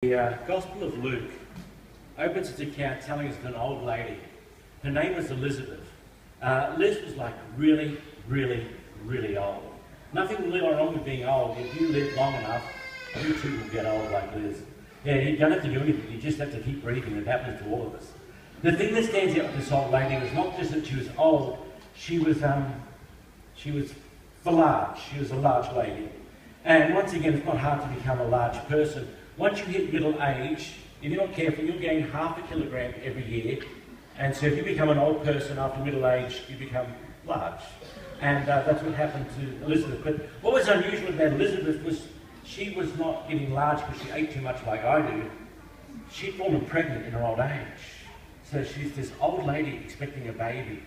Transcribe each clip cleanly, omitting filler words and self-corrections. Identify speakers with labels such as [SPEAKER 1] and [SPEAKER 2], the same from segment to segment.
[SPEAKER 1] The Gospel of Luke opens its account telling us of an old lady. Her name was Elizabeth. Liz was like really old. Nothing really wrong with being old. If you live long enough, you too will get old like Liz. Yeah, you don't have to do anything. You just have to keep breathing. It happens to all of us. The thing that stands out with this old lady was not just that she was old. She was large. She was a large lady. And once again, it's not hard to become a large person. Once you hit middle age, if you're not careful, you'll gain half a kilogram every year. And so if you become an old person after middle age, you become large. And that's what happened to Elizabeth. But what was unusual about Elizabeth was she was not getting large because she ate too much like I do. She'd fallen pregnant in her old age. So she's this old lady expecting a baby,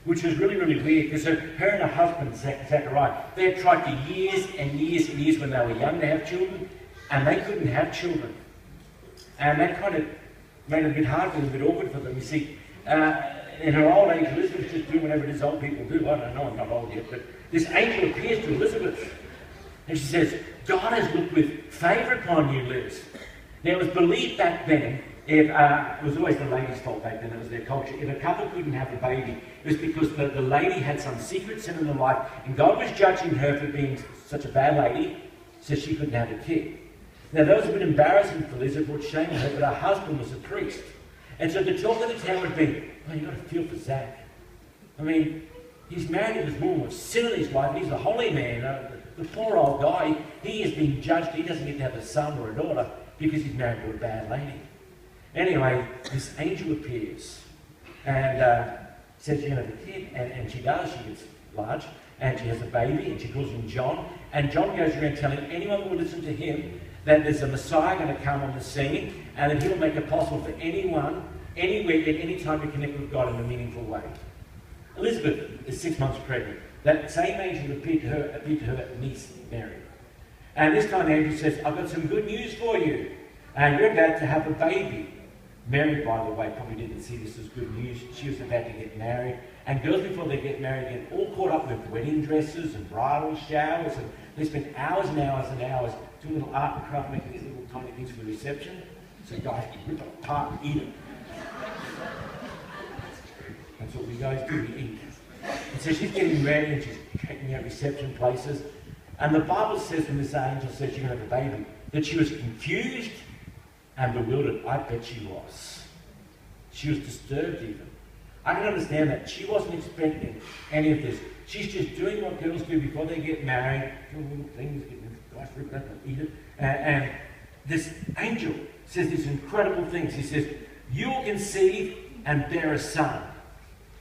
[SPEAKER 1] which was really weird because her and her husband, Zachariah, they had tried for years and years when they were young to have children, and they couldn't have children. And that kind of made it a bit hard for them, a bit awkward for them. You see, in her old age, Elizabeth just doing whatever it is old people do. I don't know, I'm not old yet, but this angel appears to Elizabeth, and she says, God has looked with favour upon you, Liz. Now, it was believed back then, it was always the lady's fault back then, it was their culture. If a couple couldn't have a baby, it was because the lady had some secret sin in her life, and God was judging her for being such a bad lady, so she couldn't have a kid. Now, that was a bit embarrassing for Liz, it brought shame on her, but her husband was a priest. And so the talk of the town would be, oh, you've got to feel for Zach. I mean, he's married to this woman with sin in his life, and he's a holy man. The poor old guy, he is being judged, he doesn't get to have a son or a daughter because he's married to a bad lady. Anyway, this angel appears and says she's going to have a kid, and she does, she gets large, and she has a baby, and she calls him John, and John goes around telling anyone who will listen to him that there's a Messiah going to come on the scene, and that he'll make it possible for anyone, anywhere, at any time to connect with God in a meaningful way. Elizabeth is 6 months pregnant. That same angel appeared to her niece, Mary. And this time the angel says, I've got some good news for you, and you're about to have a baby. Mary, by the way, probably didn't see this as good news. She was about to get married. And girls, before they get married, get all caught up with wedding dresses and bridal showers. And they spend hours and hours doing little art and craft, making these little tiny things for the reception. So guys can rip it apart and eat it. That's what we guys do, we eat. And so she's getting ready and she's taking out reception places. And the Bible says, when this angel says you're going to have a baby, that she was confused and bewildered. I bet she was. She was disturbed even. I can understand that. She wasn't expecting any of this. She's just doing what girls do before they get married, doing little things, getting guys rip it up and eat it. And this angel says these incredible things. He says, you will conceive and bear a son.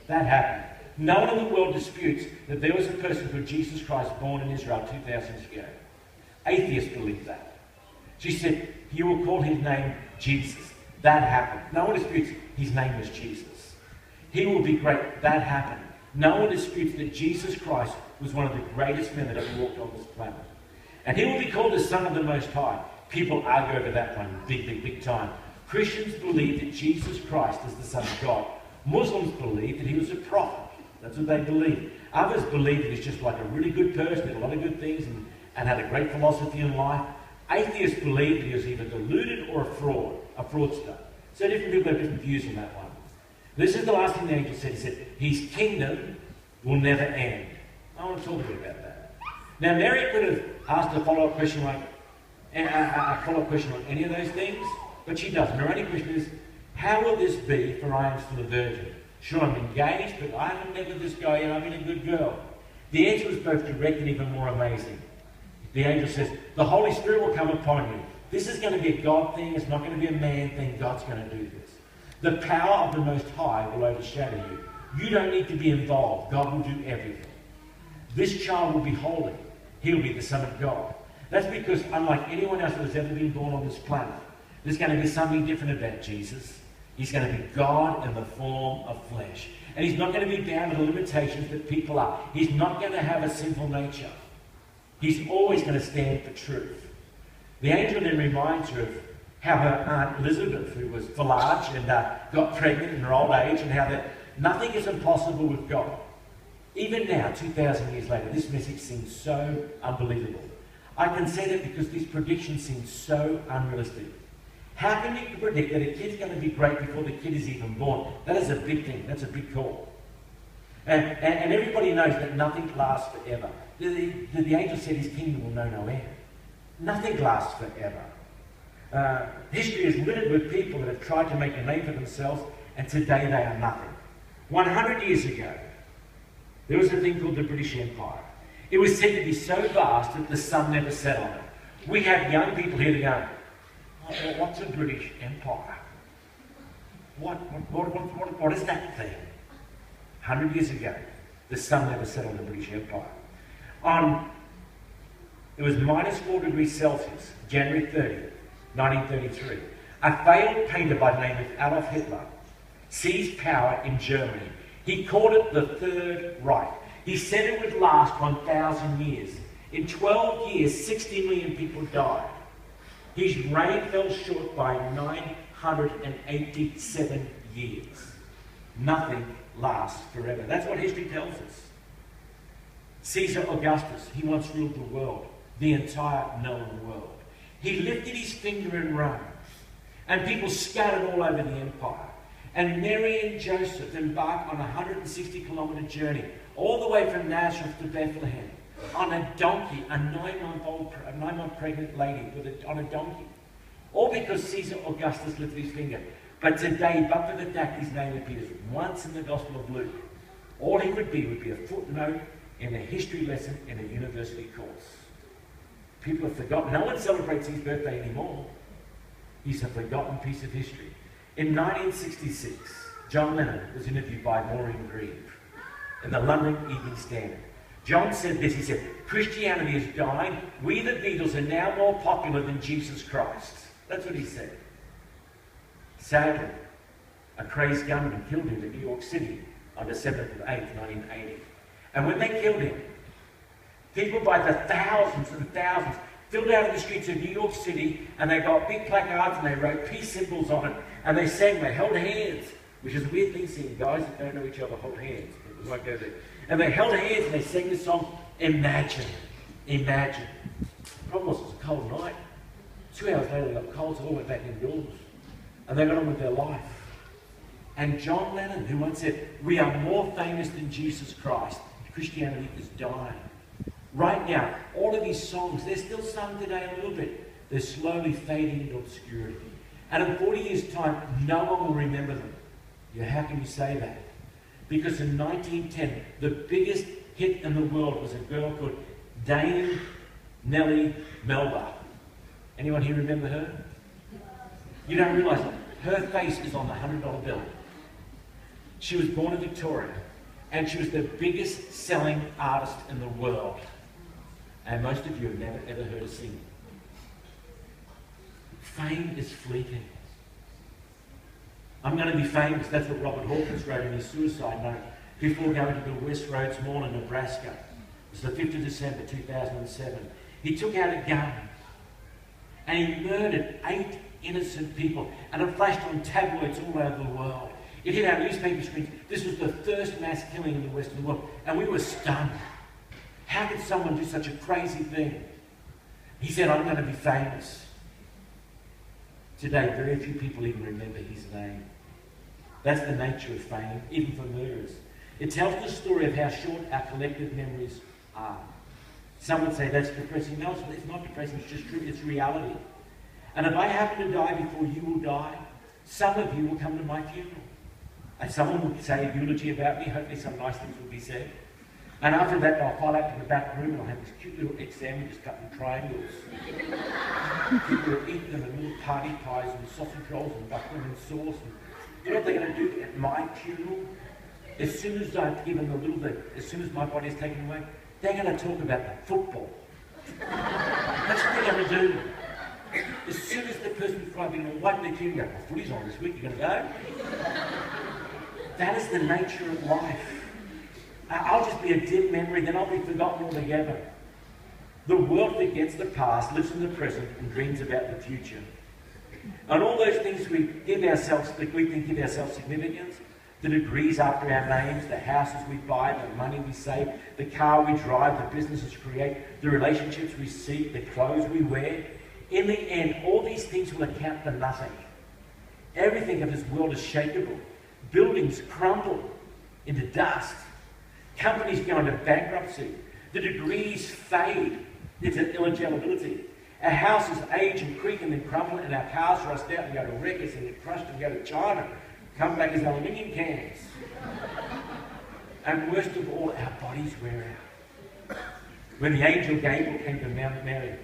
[SPEAKER 1] That happened. No one in the world disputes that there was a person called Jesus Christ born in Israel 2,000 years ago. Atheists believe that. She said, you will call his name Jesus. That happened. No one disputes his name was Jesus. He will be great. That happened. No one disputes that Jesus Christ was one of the greatest men that ever walked on this planet. And he will be called the Son of the Most High. People argue over that one big time. Christians believe that Jesus Christ is the Son of God. Muslims believe that he was a prophet. That's what they believe. Others believe that he's just like a really good person, did a lot of good things, and had a great philosophy in life. Atheists believe that he was either deluded or a fraudster. So different people have different views on that one. This is the last thing the angel said. He said, his kingdom will never end. I want to talk a bit about that. Now, Mary could have asked a follow-up question on any of those things, but she doesn't. Her only question is, how will this be, for I am still a virgin? Sure, I'm engaged, but I haven't met with this guy yet. I've been a good girl. The answer was both direct and even more amazing. The angel says, the Holy Spirit will come upon you. This is going to be a God thing. It's not going to be a man thing. God's going to do this. The power of the Most High will overshadow you. You don't need to be involved. God will do everything. This child will be holy. He'll be the Son of God. That's because, unlike anyone else that has ever been born on this planet, there's going to be something different about Jesus. He's going to be God in the form of flesh. And he's not going to be bound to the limitations that people are. He's not going to have a sinful nature. He's always going to stand for truth. The angel then reminds her of how her Aunt Elizabeth, who was large and got pregnant in her old age, and how that nothing is impossible with God. Even now, 2,000 years later, this message seems so unbelievable. I can say that because this prediction seems so unrealistic. How can you predict that a kid's going to be great before the kid is even born? That is a big thing. That's a big call. And everybody knows that nothing lasts forever. The angel said his kingdom will know no end. Nothing lasts forever. History is littered with people that have tried to make a name for themselves, and today they are nothing. 100 years ago, there was a thing called the British Empire. It was said to be so vast that the sun never set on it. We have young people here to go, what's a British Empire? What is that thing? 100 years ago, the sun never set on the British Empire. It was minus 4 degrees Celsius, January 30, 1933. A failed painter by the name of Adolf Hitler seized power in Germany. He called it the Third Reich. He said it would last 1,000 years. In 12 years, 60 million people died. His reign fell short by 987 years. Nothing lasts forever. That's what history tells us. Caesar Augustus, he once ruled the world, the entire known world. He lifted his finger in Rome, and people scattered all over the empire. And Mary and Joseph embarked on a 160-kilometre journey, all the way from Nazareth to Bethlehem, on a donkey, a 9-month pregnant lady on a donkey. All because Caesar Augustus lifted his finger. But today, but for the fact his name appears once in the Gospel of Luke, all he would be a footnote in a history lesson in a university course. People have forgotten. No one celebrates his birthday anymore. He's a forgotten piece of history. In 1966, John Lennon was interviewed by Maureen Grieve in the London Evening Standard. John said this, he said, "Christianity is dying. We the Beatles are now more popular than Jesus Christ." That's what he said. Sadly, a crazed gunman killed him in New York City on December 8th, 1980. And when they killed him, people by the thousands and thousands filled out of the streets of New York City, and they got big placards and they wrote peace symbols on it, and they sang, they held hands, which is a weird thing seeing guys that don't know each other hold hands, but we won't go there. And they held hands and they sang the song, Imagine, Imagine. The problem was it was a cold night. 2 hours later they got cold, so they all went back indoors. And they got on with their life. And John Lennon, who once said, "We are more famous than Jesus Christ. Christianity is dying." Right now, all of these songs, they're still sung today a little bit. They're slowly fading into obscurity. And in 40 years' time, no one will remember them. How can you say that? Because in 1910, the biggest hit in the world was a girl called Dame Nellie Melba. Anyone here remember her? You don't realise it. Her face is on the $100 bill. She was born in Victoria, and she was the biggest selling artist in the world. And most of you have never ever heard her sing. Fame is fleeting. I'm going to be famous. That's what Robert Hawkins wrote in his suicide note before going to the West Rhodes Mall in Nebraska. It was the 5th of December 2007. He took out a gun and he murdered 8 innocent people, and it flashed on tabloids all over the world. It hit our newspaper screens. This was the first mass killing in the Western world, and we were stunned. How could someone do such a crazy thing? He said, "I'm going to be famous." Today, very few people even remember his name. That's the nature of fame, even for murderers. It tells the story of how short our collective memories are. Some would say that's depressing. No, it's not depressing, it's just true, it's reality. And if I happen to die before you will die, some of you will come to my funeral. And someone will say a eulogy about me, hopefully some nice things will be said. And after that, I'll file out to the back room and I'll have this cute little egg sandwiches cut in triangles. People will eat them and little party pies and sausage rolls and butter and sauce. And you know what they're going to do at my funeral? As soon as I've given the little bit, as soon as my body is taken away, they're going to talk about the football. That's what they're going to do. As soon as the person who's driving will wipe their tear and go, "Well, footy's on this week, you're going to go?" That is the nature of life. I'll just be a dim memory, then I'll be forgotten altogether. The world forgets the past, lives in the present, and dreams about the future. And all those things we give ourselves, that we think give ourselves significance, the degrees after our names, the houses we buy, the money we save, the car we drive, the businesses we create, the relationships we seek, the clothes we wear, In the end, all these things will account for nothing. Everything of this world is shakeable. Buildings crumble into dust. Companies go into bankruptcy. The degrees fade into illegibility. Our houses age and creak and then crumble, and our cars rust out and go to wreckers and get crushed and go to China. Come back as aluminium cans. And worst of all, our bodies wear out. When the angel Gabriel came to Mount Mary,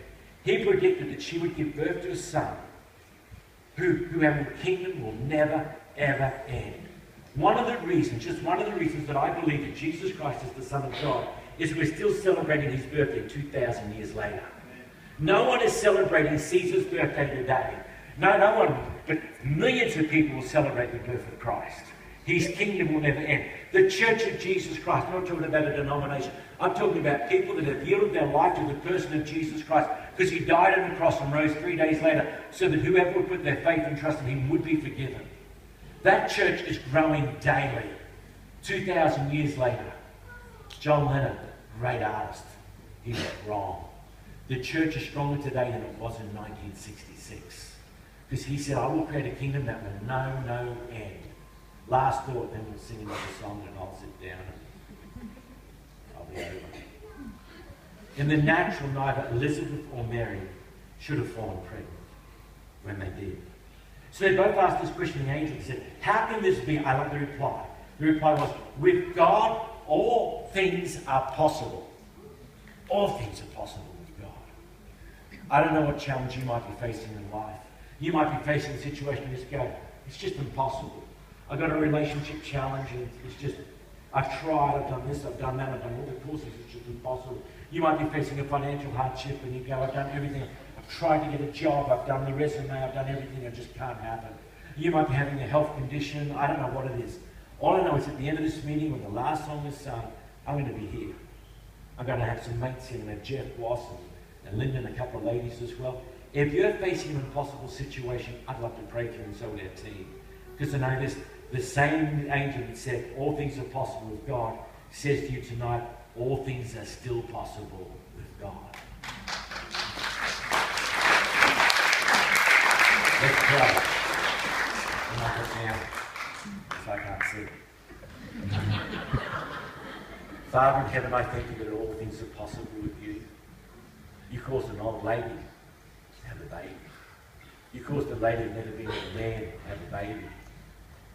[SPEAKER 1] he predicted that she would give birth to a son who our kingdom will never, ever end. One of the reasons, just one of the reasons that I believe that Jesus Christ is the Son of God is we're still celebrating his birthday 2,000 years later. No one is celebrating Caesar's birthday today. No one, but millions of people will celebrate the birth of Christ. His kingdom will never end. The Church of Jesus Christ, I'm not talking about a denomination. I'm talking about people that have yielded their life to the person of Jesus Christ because he died on the cross and rose 3 days later so that whoever would put their faith and trust in him would be forgiven. That church is growing daily. 2,000 years later, John Lennon, great artist, he was wrong. The church is stronger today than it was in 1966. Because he said, I will create a kingdom that will know no end. Last thought, then we'll sing another song and I'll sit down and I'll be over. In the natural, neither Elizabeth or Mary should have fallen pregnant when they did. So they both asked this question, the angel said, how can this be? I love the reply. The reply was, with God, all things are possible. All things are possible with God. I don't know what challenge you might be facing in life. You might be facing a situation where you just go, it's just impossible. I've got a relationship challenge and it's just, I've tried, I've done this, I've done that, I've done all the courses, it's just impossible. You might be facing a financial hardship and you go, I've done everything. I've tried to get a job, I've done the resume, I've done everything, it just can't happen. You might be having a health condition, I don't know what it is. All I know is at the end of this meeting, when the last song is sung, I'm going to be here. I'm going to have some mates here, and have Jeff Wass and Linda and a couple of ladies as well. If you're facing an impossible situation, I'd love to pray for you and so would our team. Because I know this, the same angel that said all things are possible with God says to you tonight, all things are still possible with God. Let's pray. I'm not looking out, because I can't see. Father in heaven, I thank you that all things are possible with you. You caused an old lady to have a baby. You caused a lady who'd never been with a man to have a baby.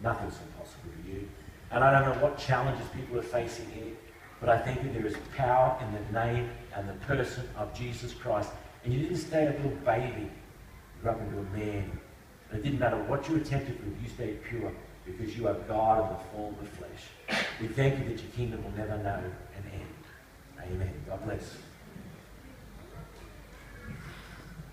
[SPEAKER 1] Nothing's impossible for you. And I don't know what challenges people are facing here, but I think that there is power in the name and the person of Jesus Christ. And you didn't stay a little baby, you grew up into a man. And it didn't matter what you attempted with, you stayed pure because you are God in the form of flesh. We thank you that your kingdom will never know an end. Amen. God bless.